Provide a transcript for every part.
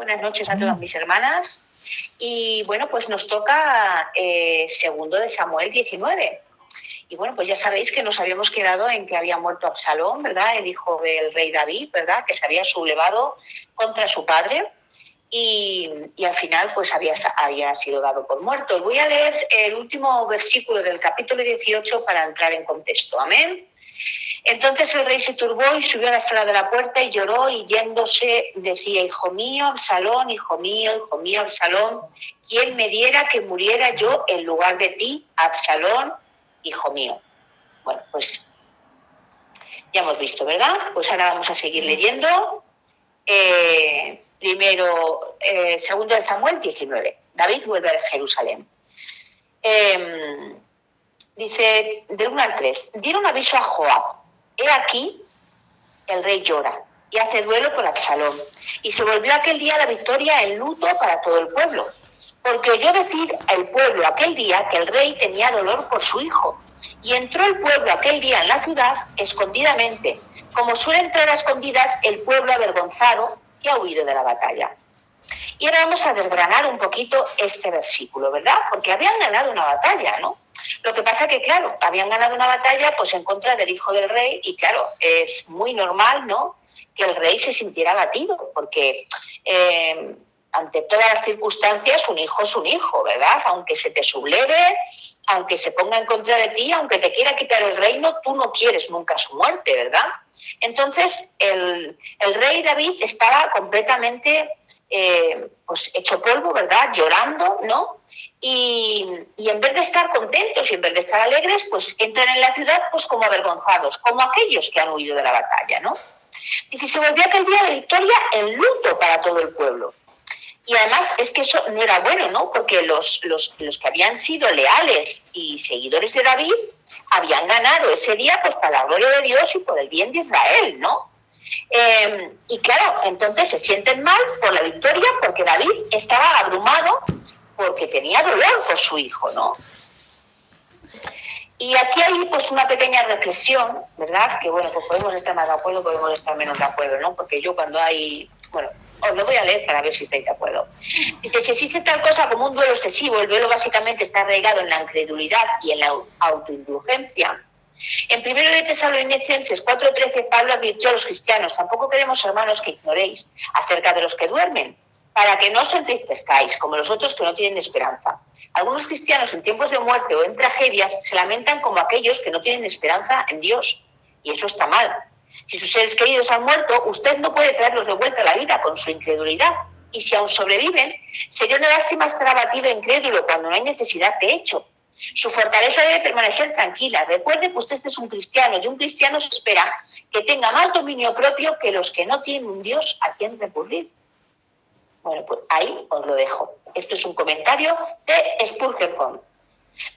buenas noches a todas mis hermanas. Y bueno, pues nos toca segundo de Samuel 19. Y bueno, pues ya sabéis que nos habíamos quedado en que había muerto Absalón, ¿verdad? El hijo del rey David, ¿verdad? Que se había sublevado contra su padre y al final pues había sido dado por muerto. Y voy a leer el último versículo del capítulo 18 para entrar en contexto. Amén. Entonces el rey se turbó y subió a la sala de la puerta y lloró, y yéndose decía: hijo mío, Absalón, hijo mío, Absalón, ¿quién me diera que muriera yo en lugar de ti, Absalón, hijo mío? Bueno, pues ya hemos visto, ¿verdad? Pues ahora vamos a seguir leyendo. Primero, segundo de Samuel 19. David vuelve a Jerusalén. Dice, del 1 al 3, dieron aviso a Joab: he aquí, el rey llora y hace duelo por Absalón. Y se volvió aquel día la victoria en luto para todo el pueblo, porque oyó decir el pueblo aquel día que el rey tenía dolor por su hijo. Y entró el pueblo aquel día en la ciudad escondidamente, como suele entrar a escondidas el pueblo avergonzado que ha huido de la batalla. Y ahora vamos a desgranar un poquito este versículo, ¿verdad? Porque habían ganado una batalla, ¿no? Lo que pasa que, claro, habían ganado una batalla pues en contra del hijo del rey, y claro, es muy normal, ¿no?, que el rey se sintiera abatido, porque ante todas las circunstancias un hijo es un hijo, ¿verdad? Aunque se te subleve, aunque se ponga en contra de ti, aunque te quiera quitar el reino, tú no quieres nunca su muerte, ¿verdad? Entonces el rey David estaba completamente pues hecho polvo, ¿verdad?, llorando, ¿no? Y en vez de estar contentos y en vez de estar alegres, pues entran en la ciudad pues como avergonzados, como aquellos que han huido de la batalla, ¿no? Dice, se volvió aquel día de victoria en luto para todo el pueblo. Y además es que eso no era bueno, ¿no? Porque los que habían sido leales y seguidores de David habían ganado ese día pues para la gloria de Dios y por el bien de Israel, ¿no? Y claro, entonces se sienten mal por la victoria, porque David estaba abrumado porque tenía dolor por su hijo, ¿no? Y aquí hay pues una pequeña reflexión, ¿verdad? Que bueno, pues podemos estar más de acuerdo, podemos estar menos de acuerdo, ¿no? Porque yo cuando hay... Bueno, os lo voy a leer para ver si estáis de acuerdo. Dice, si existe tal cosa como un duelo excesivo, el duelo básicamente está arraigado en la incredulidad y en la autoindulgencia. En 1 de Tesalonicenses 4:13, Pablo advirtió a los cristianos: tampoco queremos, hermanos, que ignoréis acerca de los que duermen, para que no os entristezcáis como los otros que no tienen esperanza. Algunos cristianos en tiempos de muerte o en tragedias se lamentan como aquellos que no tienen esperanza en Dios, y eso está mal. Si sus seres queridos han muerto, usted no puede traerlos de vuelta a la vida con su incredulidad, y si aún sobreviven, sería una lástima estar abatido e incrédulo cuando no hay necesidad de hecho. Su fortaleza debe permanecer tranquila. Recuerde que usted es un cristiano, y un cristiano se espera que tenga más dominio propio que los que no tienen un Dios a quien recurrir. Bueno, pues ahí os lo dejo. Esto es un comentario de Spurgeon.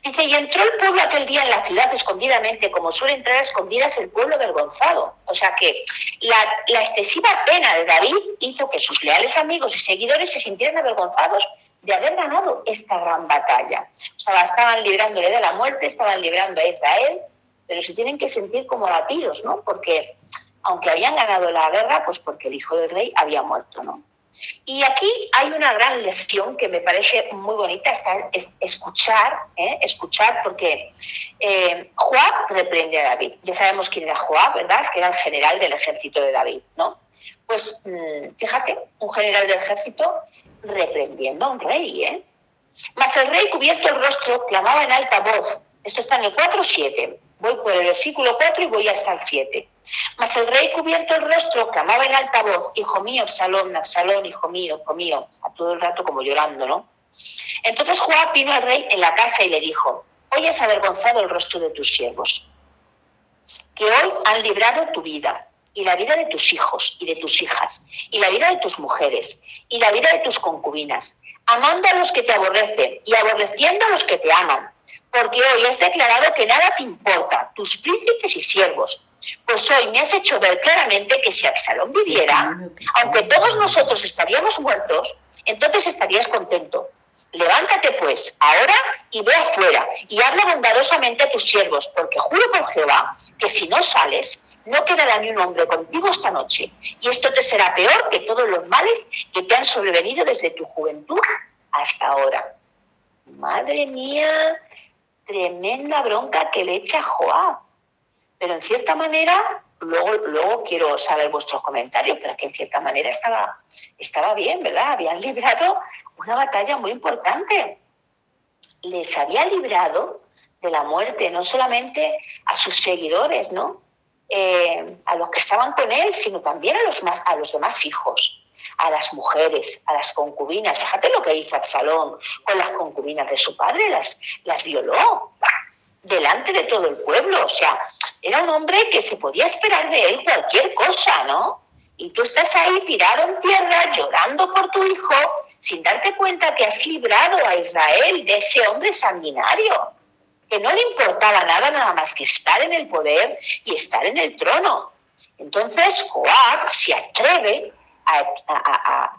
Dice, y entró el pueblo aquel día en la ciudad escondidamente, como suele entrar a escondidas el pueblo avergonzado. O sea que la excesiva pena de David hizo que sus leales amigos y seguidores se sintieran avergonzados de haber ganado esta gran batalla. O sea, estaban librándole de la muerte, estaban librando a Israel, pero se tienen que sentir como abatidos, ¿no? Porque aunque habían ganado la guerra, pues porque el hijo del rey había muerto, ¿no? Y aquí hay una gran lección que me parece muy bonita, es escuchar, porque Joab reprende a David. Ya sabemos quién era Joab, ¿verdad? Que era el general del ejército de David, ¿no? Pues fíjate, un general del ejército reprendiendo a un rey, ¿eh? Mas el rey, cubierto el rostro, clamaba en alta voz. Esto está en el 4:7. Voy por el versículo 4 y voy hasta el 7. Mas el rey, cubierto el rostro, clamaba en alta voz: hijo mío, Absalón, Absalón, hijo mío, a todo el rato como llorando, ¿no? Entonces Joab vino al rey en la casa y le dijo: hoy has avergonzado el rostro de tus siervos, que hoy han librado tu vida, y la vida de tus hijos y de tus hijas, y la vida de tus mujeres, y la vida de tus concubinas, amando a los que te aborrecen y aborreciendo a los que te aman, porque hoy has declarado que nada te importa, tus príncipes y siervos. Pues hoy me has hecho ver claramente que si Absalón viviera, aunque todos nosotros estaríamos muertos, entonces estarías contento. Levántate pues ahora y ve afuera y habla bondadosamente a tus siervos, porque juro por Jehová que si no sales, no quedará ni un hombre contigo esta noche, y esto te será peor que todos los males que te han sobrevenido desde tu juventud hasta ahora. Madre mía, tremenda bronca que le echa Joab. Pero en cierta manera, luego quiero saber vuestros comentarios, pero que en cierta manera estaba bien, ¿verdad? Habían librado una batalla muy importante. Les había librado de la muerte, no solamente a sus seguidores, ¿no? A los que estaban con él, sino también a los demás hijos, a las mujeres, a las concubinas. Fíjate lo que hizo Absalón con las concubinas de su padre, las violó delante de todo el pueblo. O sea, era un hombre que se podía esperar de él cualquier cosa, ¿no? Y tú estás ahí tirado en tierra, llorando por tu hijo, sin darte cuenta que has librado a Israel de ese hombre sanguinario, que no le importaba nada más que estar en el poder y estar en el trono. Entonces Joab se atreve a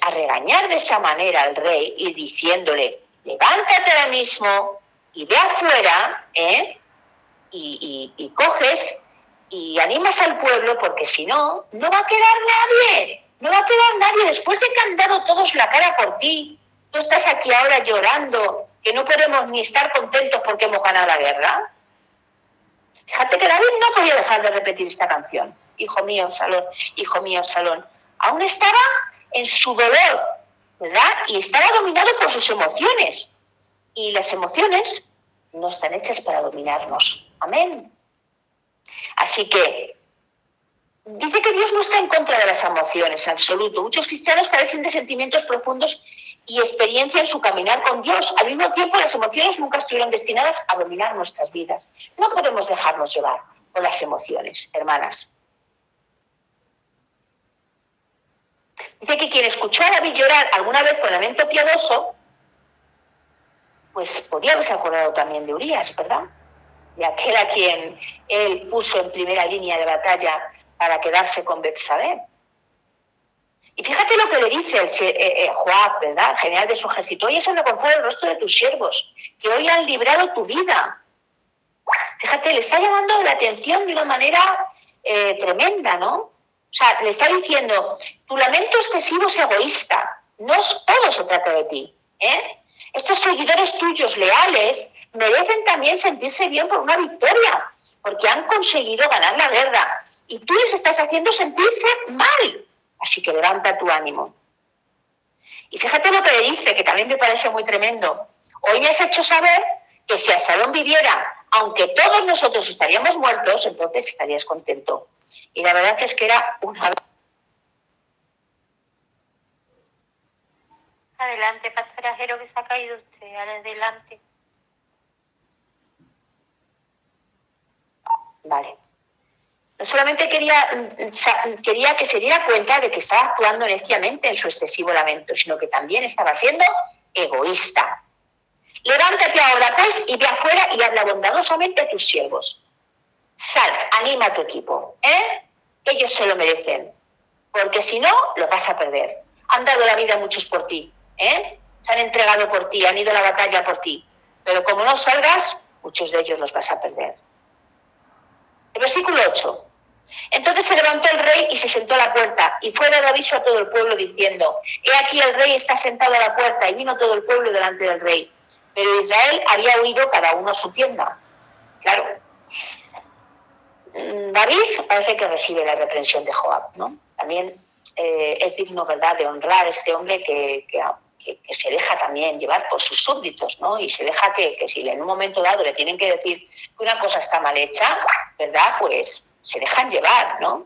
regañar de esa manera al rey y diciéndole: levántate ahora mismo y ve afuera, y coges y animas al pueblo, porque si no, no va a quedar nadie. No va a quedar nadie. Después de que han dado todos la cara por ti, tú estás aquí ahora llorando, que no podemos ni estar contentos porque hemos ganado la guerra. Fíjate que David no podía dejar de repetir esta canción. Hijo mío, Absalón, hijo mío, Absalón. Aún estaba en su dolor, ¿verdad? Y estaba dominado por sus emociones. Y las emociones no están hechas para dominarnos. Amén. Así que dice que Dios no está en contra de las emociones, en absoluto. Muchos cristianos carecen de sentimientos profundos y experiencia en su caminar con Dios. Al mismo tiempo, las emociones nunca estuvieron destinadas a dominar nuestras vidas. No podemos dejarnos llevar por las emociones, hermanas. Dice que quien escuchó a David llorar alguna vez con lamento piadoso, pues podía haberse acordado también de Urías, ¿verdad? De aquel a quien él puso en primera línea de batalla para quedarse con Betsabé. Y fíjate lo que le dice Joab, ¿verdad? El general de su ejército: hoy has avergonzado el rostro de tus siervos, que hoy han librado tu vida. Fíjate, le está llamando la atención de una manera tremenda, ¿no? O sea, le está diciendo: tu lamento excesivo es egoísta, no todo se trata de ti, Estos seguidores tuyos leales merecen también sentirse bien por una victoria, porque han conseguido ganar la guerra, y tú les estás haciendo sentirse mal. Así que levanta tu ánimo. Y fíjate lo que le dice, que también me parece muy tremendo: hoy me has hecho saber que si Absalón viviera, aunque todos nosotros estaríamos muertos, entonces estarías contento. Y la verdad es que era una... Adelante, pastora Jero, que se ha caído usted. Adelante. Vale. No solamente quería que se diera cuenta de que estaba actuando neciamente en su excesivo lamento, sino que también estaba siendo egoísta. Levántate ahora, pues, y ve afuera y habla bondadosamente a tus siervos. Sal, anima a tu equipo, Ellos se lo merecen, porque si no, lo vas a perder. Han dado la vida muchos por ti, Se han entregado por ti, han ido a la batalla por ti, pero como no salgas, muchos de ellos los vas a perder. El versículo 8. Entonces se levantó el rey y se sentó a la puerta, y fue dado aviso a todo el pueblo diciendo: he aquí el rey está sentado a la puerta. Y vino todo el pueblo delante del rey, pero Israel había huido cada uno a su tienda. Claro, David parece que recibe la reprensión de Joab, ¿no? También es digno, ¿verdad?, de honrar a este hombre que se deja también llevar por sus súbditos, ¿no? Y se deja que si en un momento dado le tienen que decir que una cosa está mal hecha, ¿verdad?, pues se dejan llevar, ¿no?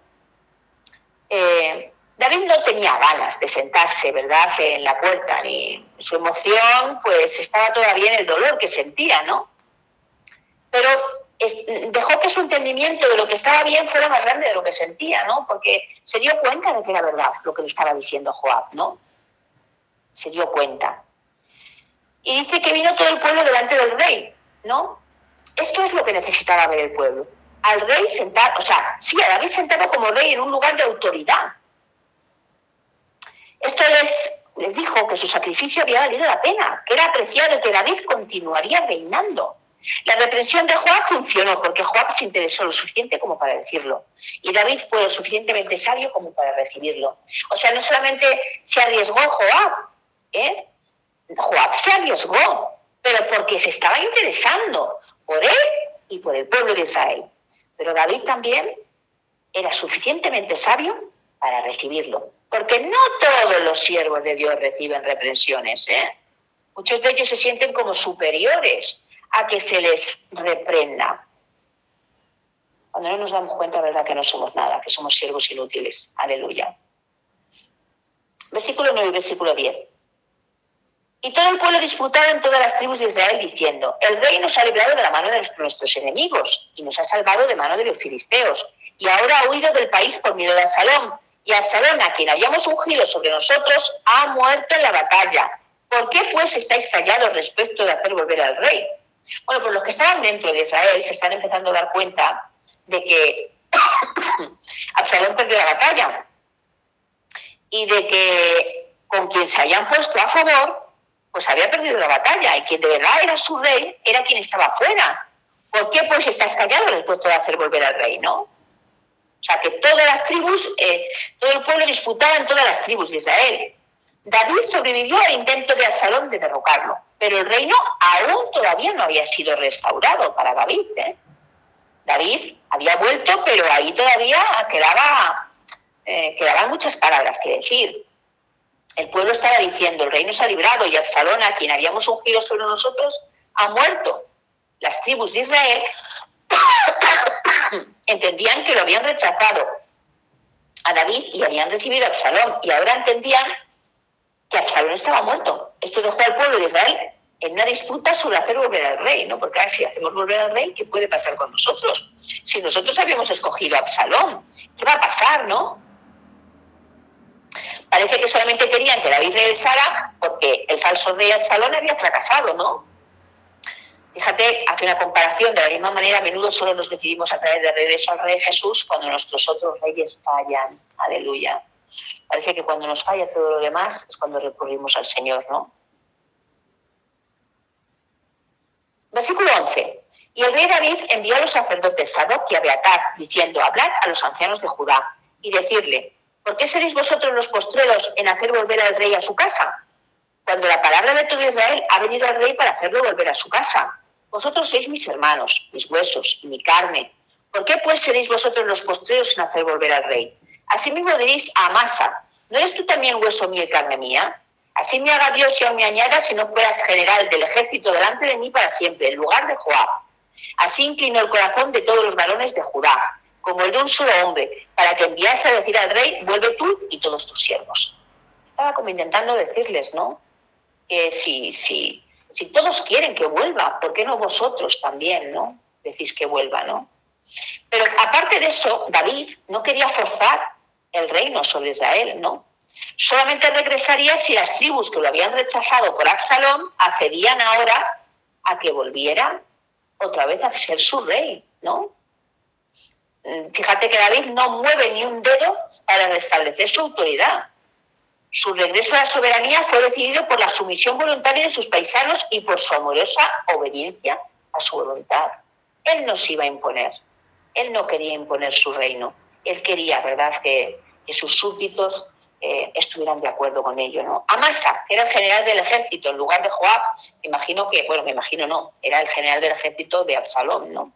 David no tenía ganas de sentarse, ¿verdad?, en la puerta, ni su emoción, pues estaba todavía en el dolor que sentía, ¿no? Pero dejó que su entendimiento de lo que estaba bien fuera más grande de lo que sentía, ¿no? Porque se dio cuenta de que era verdad lo que le estaba diciendo Joab, ¿no? Se dio cuenta. Y dice que vino todo el pueblo delante del rey, ¿no? Esto es lo que necesitaba ver el pueblo. Al rey sentado, o sea, sí, a David sentado como rey en un lugar de autoridad. Esto les dijo que su sacrificio había valido la pena, que era apreciado y que David continuaría reinando. La reprensión de Joab funcionó porque Joab se interesó lo suficiente como para decirlo y David fue lo suficientemente sabio como para recibirlo. O sea, no solamente se arriesgó Joab, Joab se arriesgó, pero porque se estaba interesando por él y por el pueblo de Israel. Pero David también era suficientemente sabio para recibirlo, porque no todos los siervos de Dios reciben reprensiones, Muchos de ellos se sienten como superiores a que se les reprenda. Cuando no nos damos cuenta, verdad, que no somos nada, que somos siervos inútiles. Aleluya. Versículo 9 y versículo 10. Y todo el pueblo disputaba en todas las tribus de Israel diciendo: el rey nos ha librado de la mano de nuestros enemigos y nos ha salvado de mano de los filisteos. Y ahora ha huido del país por miedo de Absalón. Y Absalón, a quien habíamos ungido sobre nosotros, ha muerto en la batalla. ¿Por qué pues estáis callados respecto de hacer volver al rey? Bueno, pues los que estaban dentro de Israel se están empezando a dar cuenta de que Absalón perdió la batalla y de que con quien se habían puesto a favor, pues había perdido la batalla y quien de verdad era su rey era quien estaba fuera. ¿Por qué pues estás callado respecto de hacer volver al rey, no? O sea, que todas las tribus, todo el pueblo disputaba en todas las tribus de Israel. David sobrevivió al intento de Absalón de derrocarlo, pero el reino aún todavía no había sido restaurado para David. David había vuelto, pero ahí todavía quedaban muchas palabras que decir. El pueblo estaba diciendo: el reino se ha librado y Absalón, a quien habíamos ungido sobre nosotros, ha muerto. Las tribus de Israel entendían que lo habían rechazado a David y habían recibido a Absalón, y ahora entendían que Absalón estaba muerto. Esto dejó al pueblo de Israel en una disputa sobre hacer volver al rey, ¿no? Porque ahora, si hacemos volver al rey, ¿qué puede pasar con nosotros? Si nosotros habíamos escogido a Absalón, ¿qué va a pasar, no? Parece que solamente querían que David regresara porque el falso rey Absalón había fracasado, ¿no? Fíjate, hace una comparación. De la misma manera, a menudo solo nos decidimos a traer de regreso al Rey Jesús cuando nuestros otros reyes fallan. Aleluya. Parece que cuando nos falla todo lo demás es cuando recurrimos al Señor, ¿no? Versículo 11. Y el rey David envió a los sacerdotes Sadoc y Abiatar, diciendo: hablad a los ancianos de Judá y decirle: ¿por qué seréis vosotros los postreros en hacer volver al rey a su casa? Cuando la palabra de todo Israel ha venido al rey para hacerlo volver a su casa. Vosotros sois mis hermanos, mis huesos y mi carne. ¿Por qué pues seréis vosotros los postreros en hacer volver al rey? Asimismo diréis a Amasa: ¿no eres tú también hueso mío y carne mía? Así me haga Dios y aún me añada, si no fueras general del ejército delante de mí para siempre, en lugar de Joab. Así inclinó el corazón de todos los varones de Judá, como el de un solo hombre, para que enviase a decir al rey: vuelve tú y todos tus siervos. Estaba como intentando decirles, ¿no? Que si todos quieren que vuelva, ¿por qué no vosotros también, no? Decís que vuelva, ¿no? Pero aparte de eso, David no quería forzar el reino sobre Israel, ¿no? Solamente regresaría si las tribus que lo habían rechazado por Absalón accedían ahora a que volviera otra vez a ser su rey, ¿no? Fíjate que David no mueve ni un dedo para restablecer su autoridad. Su regreso a la soberanía fue decidido por la sumisión voluntaria de sus paisanos y por su amorosa obediencia a su voluntad. Él no se iba a imponer. Él no quería imponer su reino. Él quería, ¿verdad?, que sus súbditos estuvieran de acuerdo con ello, ¿no? Amasa, que era el general del ejército, en lugar de Joab, era el general del ejército de Absalón, ¿no?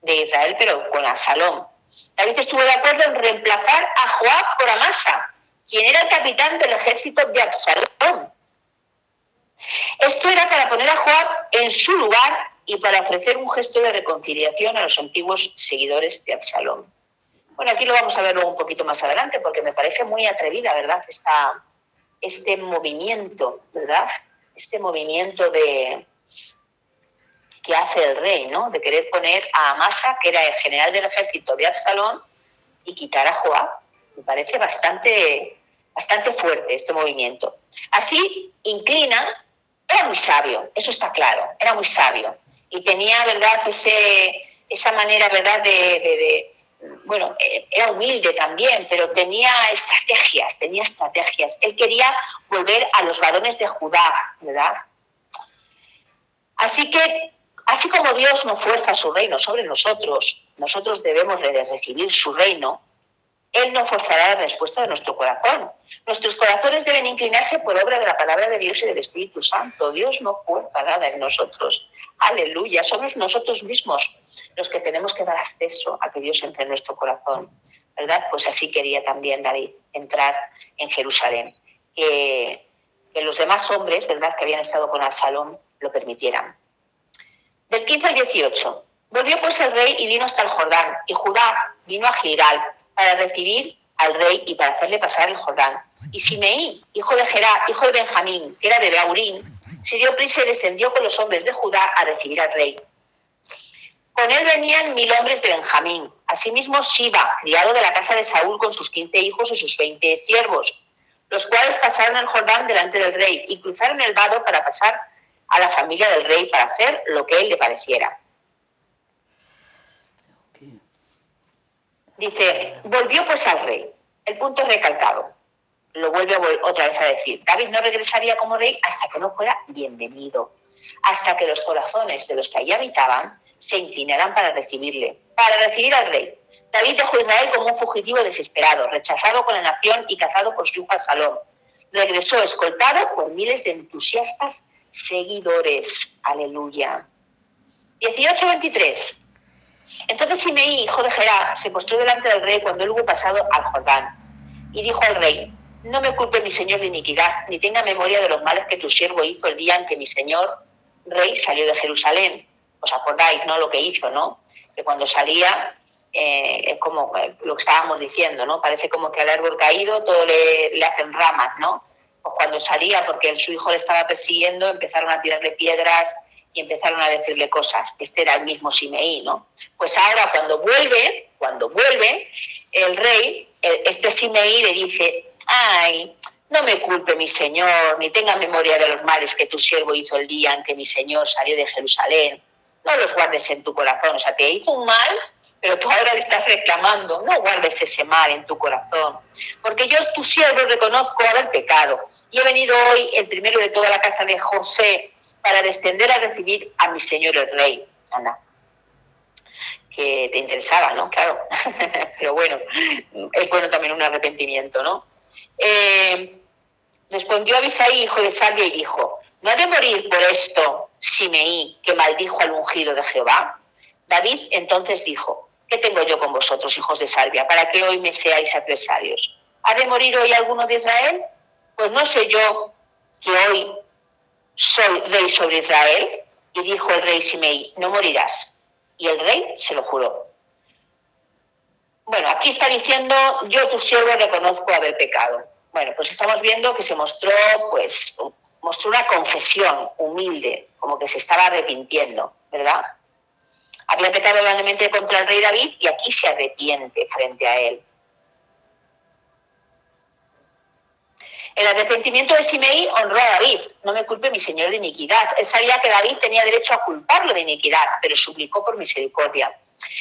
De Israel, pero con Absalón. David estuvo de acuerdo en reemplazar a Joab por Amasa, quien era el capitán del ejército de Absalón. Esto era para poner a Joab en su lugar y para ofrecer un gesto de reconciliación a los antiguos seguidores de Absalón. Bueno, aquí lo vamos a ver luego un poquito más adelante, porque me parece muy atrevida, ¿verdad?, este movimiento, ¿verdad? Este movimiento que hace el rey, ¿no? De querer poner a Amasa, que era el general del ejército de Absalón, y quitar a Joab. Me parece bastante fuerte este movimiento. Así inclina, era muy sabio, eso está claro, era muy sabio. Y tenía, ¿verdad?, esa manera, ¿verdad?, era humilde también, pero tenía estrategias. Él quería volver a los varones de Judá, ¿verdad? Así que Así como Dios no fuerza su reino sobre nosotros, nosotros debemos de recibir su reino. Él no forzará la respuesta de nuestro corazón. Nuestros corazones deben inclinarse por obra de la palabra de Dios y del Espíritu Santo. Dios no fuerza nada en nosotros. Aleluya. Somos nosotros mismos los que tenemos que dar acceso a que Dios entre en nuestro corazón, ¿verdad? Pues así quería también David entrar en Jerusalén. Que los demás hombres, ¿verdad?, que habían estado con Absalón, lo permitieran. Del 15 al 18. Volvió pues el rey y vino hasta el Jordán, y Judá vino a Gilgal para recibir al rey y para hacerle pasar el Jordán. Y Simeí, hijo de Gerá, hijo de Benjamín, que era de Beurín, se dio prisa y descendió con los hombres de Judá a recibir al rey. Con él venían 1000 hombres de Benjamín. Asimismo Siba, criado de la casa de Saúl, con sus 15 hijos y sus 20 siervos, los cuales pasaron el Jordán delante del rey y cruzaron el vado para pasar a la familia del rey para hacer lo que él le pareciera. Dice, volvió pues al rey. El punto es recalcado. Lo vuelve otra vez a decir. David no regresaría como rey hasta que no fuera bienvenido, hasta que los corazones de los que allí habitaban se inclinaran para recibirle, para recibir al rey. David dejó a Israel como un fugitivo desesperado, rechazado con la nación y cazado por su hijo Absalón. Regresó escoltado por miles de entusiastas seguidores. Aleluya. 18:23. Entonces Simeí, hijo de Gerá, se postró delante del rey cuando él hubo pasado al Jordán, y dijo al rey: no me culpe mi señor de iniquidad, ni tenga memoria de los males que tu siervo hizo el día en que mi señor rey salió de Jerusalén. ¿Os acordáis, no? Lo que hizo, ¿no? Que cuando salía, es como lo que estábamos diciendo, ¿no? Parece como que al árbol caído todo le hacen ramas, ¿no? Pues cuando salía, porque su hijo le estaba persiguiendo, empezaron a tirarle piedras y empezaron a decirle cosas. Este era el mismo Simeí, ¿no? Pues ahora cuando vuelve, el rey, este Simeí le dice: ay, no me culpe mi señor, ni tenga memoria de los males que tu siervo hizo el día en que mi señor salió de Jerusalén. No los guardes en tu corazón. O sea, te hizo un mal, pero tú ahora le estás reclamando. No guardes ese mal en tu corazón. Porque yo, tu siervo, reconozco haber pecado. Y he venido hoy, el primero de toda la casa de José, para descender a recibir a mi señor el rey. Anda, que te interesaba, ¿no? Claro. Pero bueno, es bueno también un arrepentimiento, ¿no? Respondió Abisai, hijo de Sarbia, y dijo: ¿no ha de morir por esto Simeí, que maldijo al ungido de Jehová? David entonces dijo: ¿qué tengo yo con vosotros, hijos de Sarbia, para que hoy me seáis adversarios? ¿Ha de morir hoy alguno de Israel? Pues no sé yo que hoy soy rey sobre Israel. Y dijo el rey Simeí: no morirás. Y el rey se lo juró. Bueno, aquí está diciendo: yo, tu siervo, reconozco haber pecado. Bueno, pues estamos viendo que se mostró una confesión humilde, como que se estaba arrepintiendo, ¿verdad? Había pecado grandemente contra el rey David y aquí se arrepiente frente a él. El arrepentimiento de Simeí honró a David. No me culpe mi señor de iniquidad. Él sabía que David tenía derecho a culparlo de iniquidad, pero suplicó por misericordia.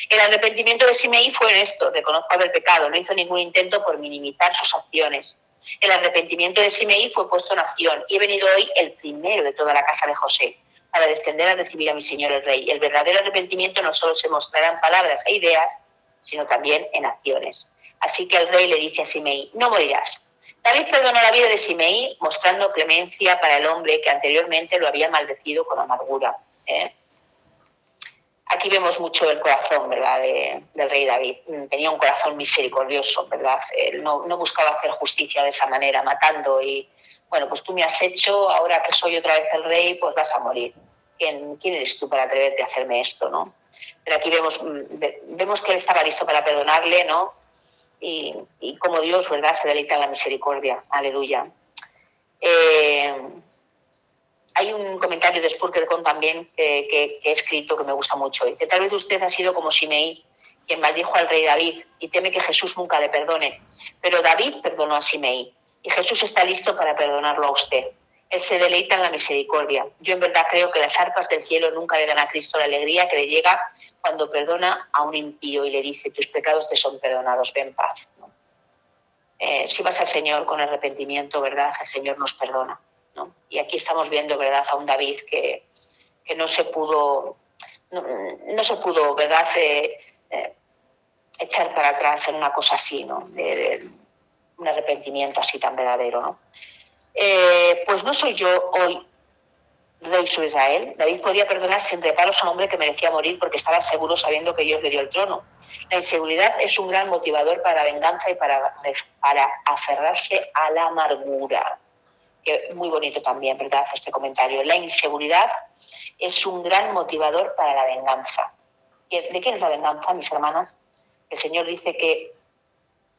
El arrepentimiento de Simeí fue honesto, reconozco haber pecado, no hizo ningún intento por minimizar sus acciones. El arrepentimiento de Simeí fue puesto en acción y he venido hoy el primero de toda la casa de José para descender a recibir a mi señor el rey. El verdadero arrepentimiento no solo se mostrará en palabras e ideas, sino también en acciones. Así que el rey le dice a Simeí: no morirás. David perdonó la vida de Simeí mostrando clemencia para el hombre que anteriormente lo había maldecido con amargura. Aquí vemos mucho el corazón, ¿verdad?, del rey David. Tenía un corazón misericordioso, ¿verdad? Él no buscaba hacer justicia de esa manera, matando y, bueno, pues tú me has hecho, ahora que soy otra vez el rey, pues vas a morir. ¿Quién eres tú para atreverte a hacerme esto, no? Pero aquí vemos que él estaba listo para perdonarle, ¿no? Y como Dios, ¿verdad?, se deleita en la misericordia. Aleluya. Hay un comentario de Spurgeon también que he escrito que me gusta mucho. Dice: tal vez usted ha sido como Simeí, quien maldijo al rey David y teme que Jesús nunca le perdone. Pero David perdonó a Simeí y Jesús está listo para perdonarlo a usted. Él se deleita en la misericordia. Yo en verdad creo que las arpas del cielo nunca le dan a Cristo la alegría que le llega cuando perdona a un impío y le dice: tus pecados te son perdonados, ven paz. ¿No? Si vas al Señor con arrepentimiento, ¿verdad?, el Señor nos perdona, ¿no? Y aquí estamos viendo, ¿verdad?, a un David que no se pudo no se pudo, ¿verdad?, echar para atrás en una cosa así, ¿no? De un arrepentimiento así tan verdadero, ¿no? Pues no soy yo hoy rey sobre Israel. David podía perdonar sin reparos a un hombre que merecía morir porque estaba seguro sabiendo que Dios le dio el trono. La inseguridad es un gran motivador para la venganza y para aferrarse a la amargura. Muy bonito también, ¿verdad?, este comentario. La inseguridad es un gran motivador para la venganza. ¿De quién es la venganza, mis hermanas? El Señor dice que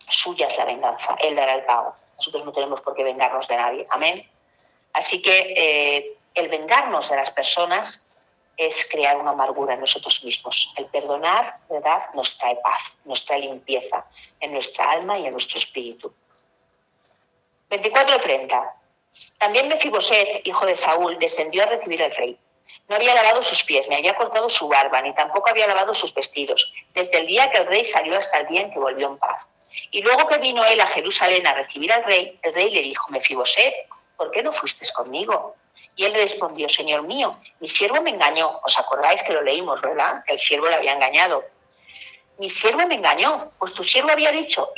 suya es la venganza, Él dará el pago. Nosotros no tenemos por qué vengarnos de nadie. Amén. Así que el vengarnos de las personas es crear una amargura en nosotros mismos. El perdonar, ¿verdad?, nos trae paz, nos trae limpieza en nuestra alma y en nuestro espíritu. 24:30. También Mefiboset, hijo de Saúl, descendió a recibir al rey. No había lavado sus pies, ni había cortado su barba, ni tampoco había lavado sus vestidos, desde el día que el rey salió hasta el día en que volvió en paz. Y luego que vino él a Jerusalén a recibir al rey, el rey le dijo: Mefiboset, ¿por qué no fuiste conmigo? Y él respondió: Señor mío, mi siervo me engañó. ¿Os acordáis que lo leímos, verdad? Que el siervo le había engañado. Mi siervo me engañó, pues tu siervo había dicho,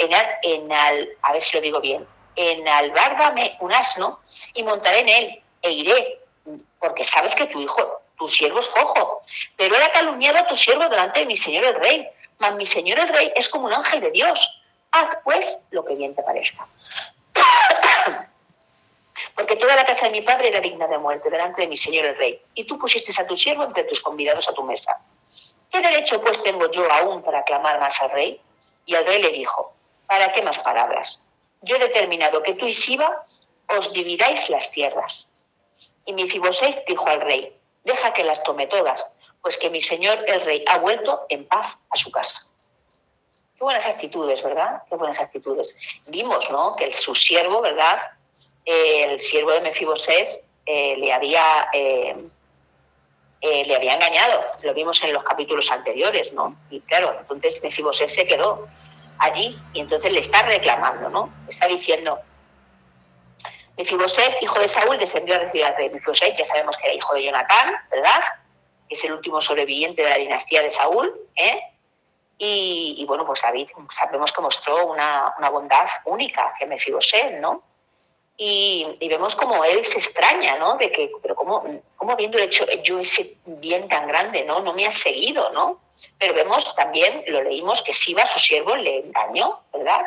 a ver si lo digo bien, enalbárdame un asno y montaré en él e iré, porque sabes que tu siervo es cojo. Pero él ha calumniado a tu siervo delante de mi señor el rey, mas mi señor el rey es como un ángel de Dios. Haz pues lo que bien te parezca. Porque toda la casa de mi padre era digna de muerte delante de mi señor el rey, y tú pusiste a tu siervo entre tus convidados a tu mesa. ¿Qué derecho pues tengo yo aún para clamar más al rey? Y el rey le dijo: ¿para qué más palabras? Yo he determinado que tú y Siba os dividáis las tierras. Y Mefiboset dijo al rey: deja que las tome todas, pues que mi señor el rey ha vuelto en paz a su casa. Qué buenas actitudes, ¿verdad? Qué buenas actitudes. Vimos, ¿no?, que su siervo, ¿verdad?, el siervo de Mefiboset le había engañado. Lo vimos en los capítulos anteriores, ¿no? Y claro, entonces Mefiboset se quedó allí y entonces le está reclamando, ¿no? Está diciendo: Mefiboset, hijo de Saúl, descendió a recibir al rey. Mefiboset, ya sabemos que era hijo de Jonatán, ¿verdad?, es el último sobreviviente de la dinastía de Saúl, y bueno, pues David sabemos que mostró una bondad única hacia Mefiboset, ¿no? Y vemos como él se extraña, ¿no?, de que, pero cómo habiendo hecho yo ese bien tan grande, ¿no?, no me ha seguido, ¿no? Pero vemos también, lo leímos, que Siba, su siervo, le engañó, ¿verdad?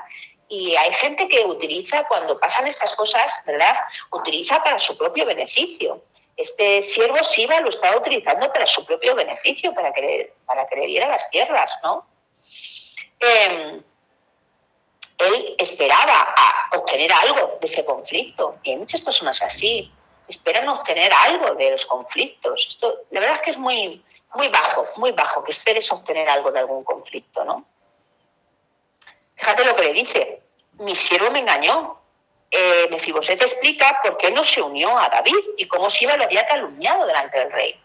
Y hay gente que utiliza, cuando pasan estas cosas, ¿verdad?, utiliza para su propio beneficio. Este siervo Siba lo estaba utilizando para su propio beneficio, para que le diera las tierras, ¿no? Él esperaba a obtener algo de ese conflicto. Y hay muchas personas así, esperan obtener algo de los conflictos. Esto, la verdad es que es muy bajo que esperes obtener algo de algún conflicto, ¿no? Fíjate lo que le dice: mi siervo me engañó. Mefiboset explica por qué no se unió a David y cómo Siba lo había calumniado delante del rey.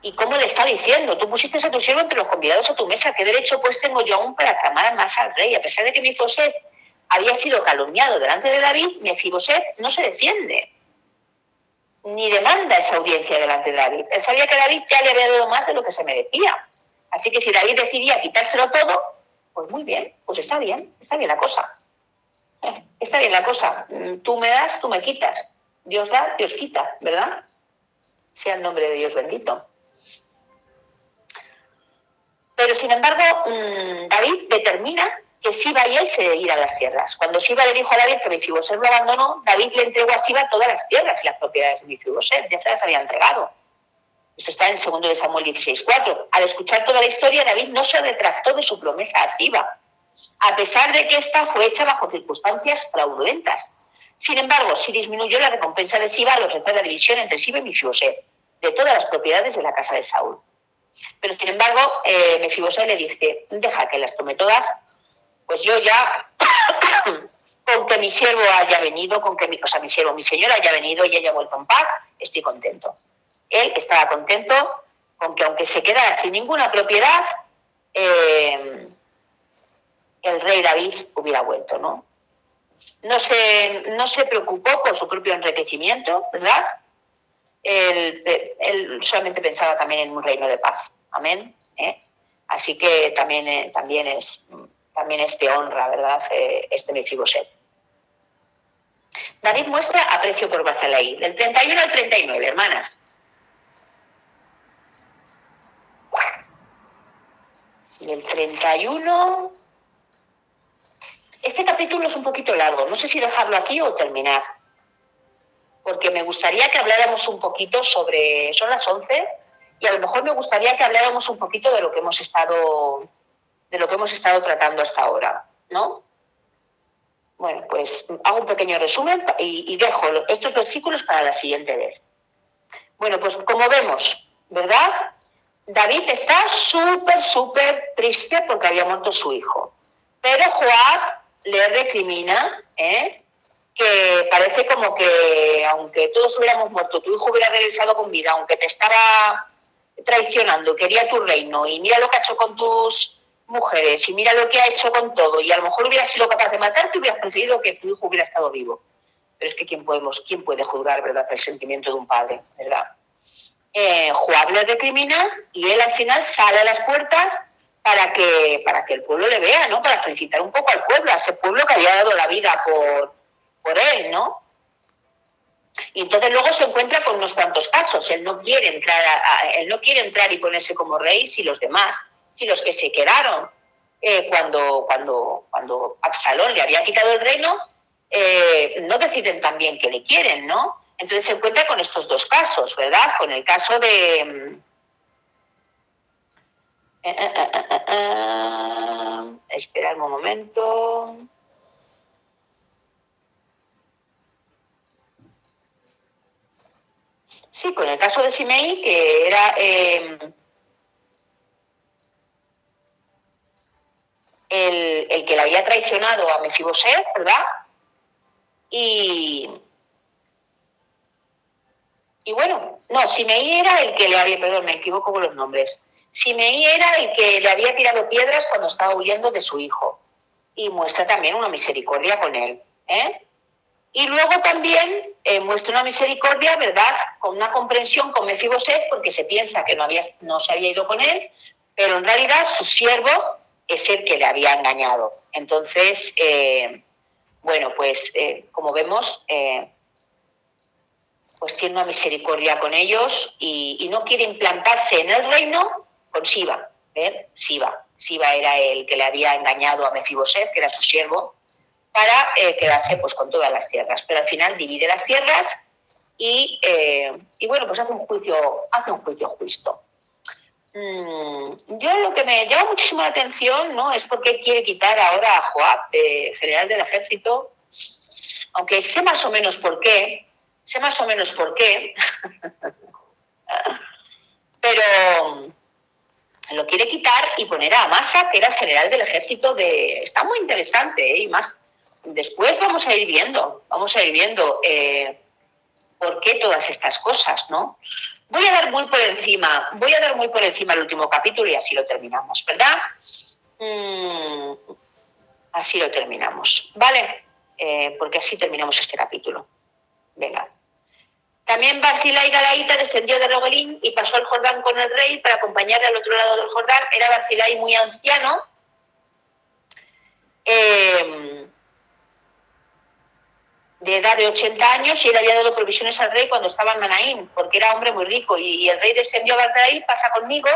Y cómo le está diciendo: tú pusiste a tu siervo entre los convidados a tu mesa, ¿qué derecho pues tengo yo aún para clamar más al rey? A pesar de que Mefiboset había sido calumniado delante de David, Mefiboset no se defiende, ni demanda esa audiencia delante de David. Él sabía que David ya le había dado más de lo que se merecía. Así que si David decidía quitárselo todo, pues muy bien, pues está bien la cosa. Está bien la cosa. Tú me das, tú me quitas. Dios da, Dios quita, ¿verdad? Sea el nombre de Dios bendito. Pero, sin embargo, David determina que Siba y él se irán a las tierras. Cuando Siba le dijo a David que Mefiboset lo abandonó, David le entregó a Siba todas las tierras y las propiedades de Mefiboset, ya se las había entregado. Esto está en 2 de Samuel 16:4. Al escuchar toda la historia, David no se retractó de su promesa a Siba, a pesar de que esta fue hecha bajo circunstancias fraudulentas. Sin embargo, sí disminuyó la recompensa de Siba al ofrecer la división entre Siba y Mefiboset de todas las propiedades de la casa de Saúl. Pero, sin embargo, Mefiboset le dice: deja que las tome todas, pues yo ya, con que mi siervo haya venido, mi señor haya venido y haya vuelto en paz, estoy contento. Él estaba contento con que, aunque se quedara sin ninguna propiedad, el rey David hubiera vuelto, ¿no? No se preocupó por su propio enriquecimiento, ¿verdad? él solamente pensaba también en un reino de paz. Amén. Así que también es de honra, ¿verdad? Este Mefiboset. David muestra aprecio por Barzilai, del 31 al 39, hermanas. Del 31... Este capítulo es un poquito largo, no sé si dejarlo aquí o terminar, porque me gustaría que habláramos un poquito sobre... Son las 11 y a lo mejor me gustaría que habláramos un poquito de lo que hemos estado tratando hasta ahora, ¿no? Bueno, pues hago un pequeño resumen y dejo estos versículos para la siguiente vez. Bueno, pues como vemos, ¿verdad? David está súper triste porque había muerto su hijo. Pero Joab le recrimina, que parece como que aunque todos hubiéramos muerto, tu hijo hubiera regresado con vida, aunque te estaba traicionando, quería tu reino, y mira lo que ha hecho con tus mujeres, y mira lo que ha hecho con todo, y a lo mejor hubiera sido capaz de matarte, hubieras preferido que tu hijo hubiera estado vivo. Pero es que ¿quién puede juzgar, verdad, el sentimiento de un padre, verdad? Joab le recrimina y él al final sale a las puertas para que el pueblo le vea, ¿no? Para felicitar un poco al pueblo, a ese pueblo que había dado la vida por él, ¿no? Y entonces luego se encuentra con unos cuantos casos. Él no quiere entrar y ponerse como rey si los que se quedaron cuando Absalón le había quitado el reino, no deciden también que le quieren, ¿no? Entonces se encuentra con estos dos casos, ¿verdad? Con el caso de... Esperad un momento. Sí, con el caso de Simei, que era el que le había traicionado a Mefiboset, ¿verdad? Y bueno, no, Simei era el que le había, perdón, me equivoco con los nombres. Simei era el que le había tirado piedras cuando estaba huyendo de su hijo. Y muestra también una misericordia con él, Y luego también muestra una misericordia, ¿verdad?, con una comprensión con Mefiboset, porque se piensa que no se había ido con él, pero en realidad su siervo es el que le había engañado. Entonces, bueno, pues como vemos, pues tiene una misericordia con ellos y no quiere implantarse en el reino con Siba. Siba era el que le había engañado a Mefiboset, que era su siervo, para quedarse pues con todas las tierras. Pero al final divide las tierras y bueno, pues hace un juicio justo. Yo lo que me llama muchísimo la atención, ¿no?, es por qué quiere quitar ahora a Joab, de general del ejército, aunque sé más o menos por qué, pero lo quiere quitar y poner a Amasa, que era el general del ejército de... Está muy interesante, y más después vamos a ir viendo por qué todas estas cosas, ¿no? Voy a dar muy por encima el último capítulo y así lo terminamos, ¿verdad? Así lo terminamos, ¿vale? Porque así terminamos este capítulo. Venga. También Barzilai Galaíta descendió de Rogelín y pasó el Jordán con el rey para acompañarle al otro lado del Jordán. Era Barzilai muy anciano, de edad de 80 años, y él había dado provisiones al rey cuando estaba en Manaín, porque era hombre muy rico. Y el rey descendió a Barzilai: pasa conmigo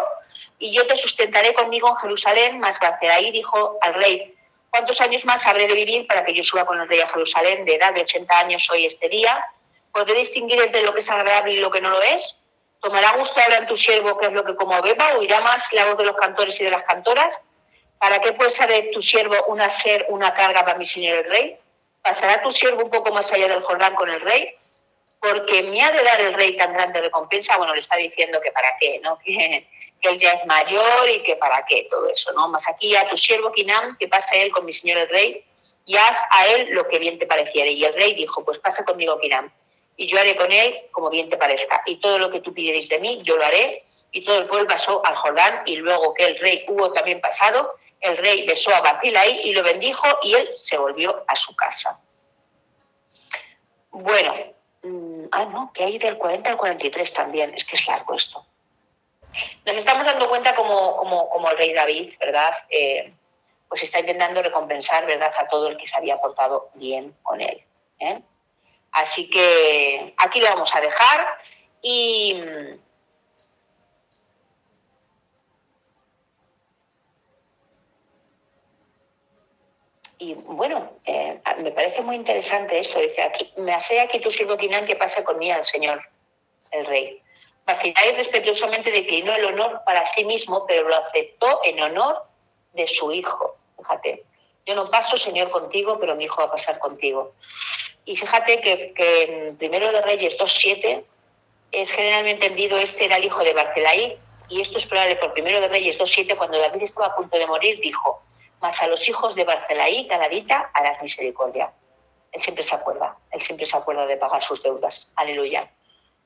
y yo te sustentaré conmigo en Jerusalén. Mas Barzilai dijo al rey: ¿cuántos años más habré de vivir para que yo suba con el rey a Jerusalén? De edad de 80 años soy este día. ¿Podré distinguir entre lo que es agradable y lo que no lo es? ¿Tomará gusto ahora en tu siervo qué es lo que como beba? ¿Oirá más la voz de los cantores y de las cantoras? ¿Para qué puede ser tu siervo una carga para mi señor el rey? ¿Pasará tu siervo un poco más allá del Jordán con el rey? Porque me ha de dar el rey tan grande recompensa. Bueno, le está diciendo que para qué, ¿no? Que él ya es mayor y que para qué todo eso, ¿no? Mas aquí a tu siervo Kinam, que pase él con mi señor el rey, y haz a él lo que bien te pareciere. Y el rey dijo: pues pasa conmigo Kinam, y yo haré con él como bien te parezca. Y todo lo que tú pidierais de mí, yo lo haré. Y todo el pueblo pasó al Jordán, y luego que el rey hubo también pasado, el rey besó a Barzilai y lo bendijo, y él se volvió a su casa. Bueno, No, que hay del 40 al 43 también. Es que es largo esto. Nos estamos dando cuenta como el rey David, ¿verdad? Pues está intentando recompensar, ¿verdad?, a todo el que se había portado bien con él. Así que aquí lo vamos a dejar y bueno, me parece muy interesante esto. Dice aquí, me hace aquí tu siervo Quinan que pase conmigo al Señor, el rey. Vaciláis respetuosamente declinó el honor para sí mismo, pero lo aceptó en honor de su hijo. Fíjate, yo no paso, Señor, contigo, pero mi hijo va a pasar contigo. Y fíjate que en Primero de Reyes 2:7 es generalmente entendido, este era el hijo de Barzilai, y esto es probable por Primero de Reyes 2:7, cuando David estaba a punto de morir, dijo, mas a los hijos de Barzilai cada día harás misericordia. Él siempre se acuerda de pagar sus deudas. Aleluya.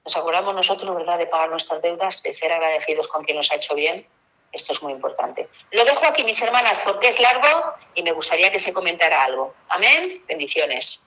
Nos acordamos nosotros, ¿verdad?, de pagar nuestras deudas, de ser agradecidos con quien nos ha hecho bien. Esto es muy importante. Lo dejo aquí, mis hermanas, porque es largo y me gustaría que se comentara algo. Amén. Bendiciones.